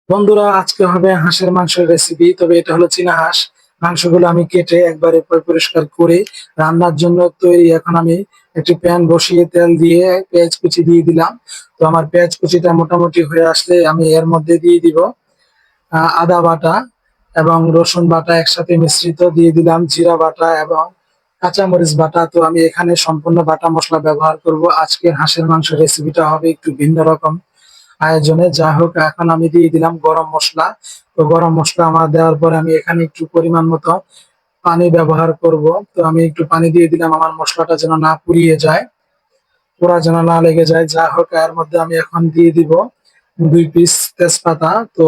বন্ধুরা, আজকে হবে হাঁসের মাংসের রেসিপি। তবে এটা হলো চীনা হাঁস। মাংসগুলো আমি কেটে একবারে পরিষ্কার করে রান্নার জন্য তৈরি। এখন আমি একটি প্যান বসিয়ে তেল দিয়ে পেঁয়াজ কুচি দিয়ে দিলাম। তো আমার পেঁয়াজ কুচিটা মোটামুটি হয়ে আসলে আমি এর মধ্যে দিয়ে দিব আদা বাটা এবং রসুন বাটা একসাথে মিশ্রিত, দিয়ে দিলাম জিরা বাটা এবং কাঁচামরিচ বাটা। তো আমি এখানে সম্পূর্ণ বাটা মশলা ব্যবহার করব। আজকের হাঁসের মাংস রেসিপিটা হবে একটু ভিন্ন রকম আয়োজনে। যাই হোক, এখন আমি দিয়ে দিলাম গরম মশলা। তো গরম মশলা আমার দেওয়ার পরে আমি এখানে একটু পরিমাণ মতো পানি ব্যবহার করব। তো আমি একটু পানি দিয়ে দিলাম আমার মশলাটা যেন না পুড়িয়ে যায়, পোড়া যেন না লেগে যায়। যা হোক, এর মধ্যে আমি এখন দিয়ে দিব 2 পিস তেজপাতা। তো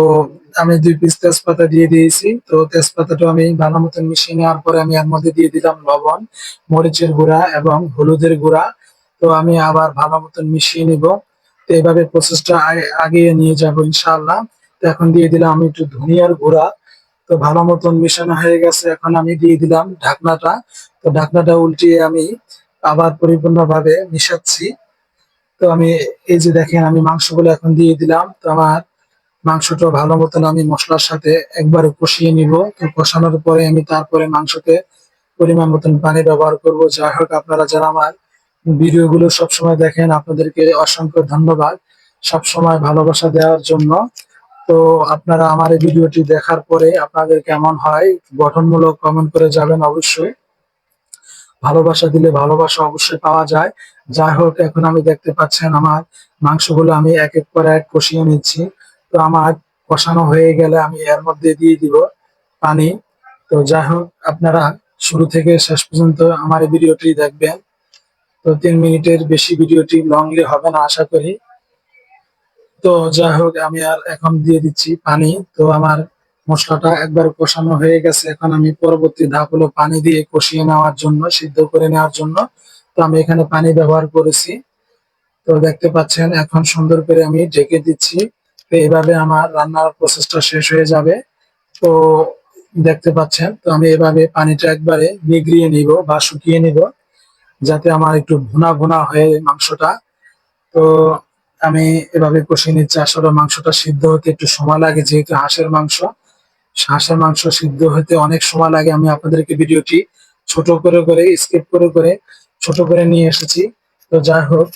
আমি 2 পিস তেজপাতা দিয়ে দিয়েছি। তো তেজপাতাটা আমি ভালো মতন মিশিয়ে নেওয়ার পরে আমি এর মধ্যে দিয়ে দিলাম লবণ, মরিচের গুঁড়া এবং হলুদের গুঁড়া। তো আমি আবার ভালো মতন মিশিয়ে নিব। তো এইভাবে প্রসেসটা আগিয়ে নিয়ে যাবো ইনশাআল্লাহ। তো এখন দিয়ে দিলাম আমি একটু ধনিয়ার গুঁড়া। তো ভালো মতন মিশানো হয়ে গেছে, এখন আমি দিয়ে দিলাম ঢাকনাটা। তো ঢাকনাটা উল্টিয়ে আমি আবার পরিপূর্ণভাবে মিশাচ্ছি। তো আমি এই যে দেখেন, আমি মাংসগুলো এখন দিয়ে দিলাম। তো আমার মাংসটা ভালো মতন আমি মশলার সাথে একবারে কষিয়ে নিব। তো কষানোর পরে আমি তারপরে মাংসতে পরিমাণ মতন পানি ব্যবহার করব। যাই হোক, আপনারা যারা আমার ভিডিওগুলো সবসময় দেখেন, আপনাদেরকে অসংখ্য ধন্যবাদ সবসময় ভালোবাসা দেওয়ার জন্য। তো আপনারা আমার এই ভিডিওটি দেখার পরে আপনাদের কেমন হয় গঠনমূলক কমেন্ট করে যাবেন অবশ্যই। ভালোবাসা দিলে ভালোবাসা অবশ্যই পাওয়া যায়। যাই হোক, এখন আমি দেখতে পাচ্ছেন আমার মাংসগুলো আমি এক এক করে এক কষিয়ে নিচ্ছি। তো আমার কষানো হয়ে গেলে আমি এর মধ্যে দিয়ে দিব পানি। তো যাই হোক, আপনারা শুরু থেকে শেষ পর্যন্ত আমার এই ভিডিওটি দেখবেন। তো 3 মিনিটের বেশি ভিডিওটি লংলি হবে না আশা করি। তো যাই হোক, আমি আর এখন দিয়ে দিচ্ছি পানি। তো আমার মশলাটা একবার কষানো হয়ে গেছে, এখন আমি পরবর্তী ধাপ হলো পানি দিয়ে কষিয়ে নেওয়ার জন্য, সিদ্ধ করে নেওয়ার জন্য। তো আমি এখানে পানি ব্যবহার করেছি। তো দেখতে পাচ্ছেন, এখন সুন্দর করে আমি ঢেকে দিচ্ছি। তো এইভাবে আমার রান্নার প্রসেসটা শেষ হয়ে যাবে। তো দেখতে পাচ্ছেন, তো আমি এভাবে পানিটা একবারে নিগড়িয়ে নিব বা শুকিয়ে নিব, যাতে আমার একটু ভুনা ভুনা হয়ে মাংসটা। তো আমি এভাবে কষিয়ে নিচ্ছি। আসলে মাংসটা সিদ্ধ হতে একটু সময় লাগে, যেহেতু হাঁসের মাংস। হাঁসের মাংস সিদ্ধ হতে অনেক সময় লাগে। আমি আপনাদেরকে ভিডিওটি ছোট করে করে স্কিপ করে করে ছোট করে নিয়ে এসেছি। তো যাই হোক,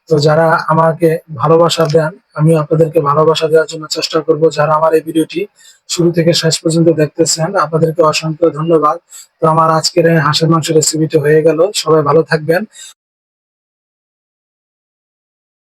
তো যারা আমাকে ভালোবাসা দেন, আমি আপনাদেরকে ভালোবাসা দেওয়ার জন্য চেষ্টা করব। যারা আমার এই ভিডিওটি শুরু থেকে শেষ পর্যন্ত দেখতেছেন, আপনাদেরকে অসংখ্য ধন্যবাদ। তো আমার আজকের এই হাঁসের মাংস রেসিপিটি হয়ে গেল। সবাই ভালো থাকবেন।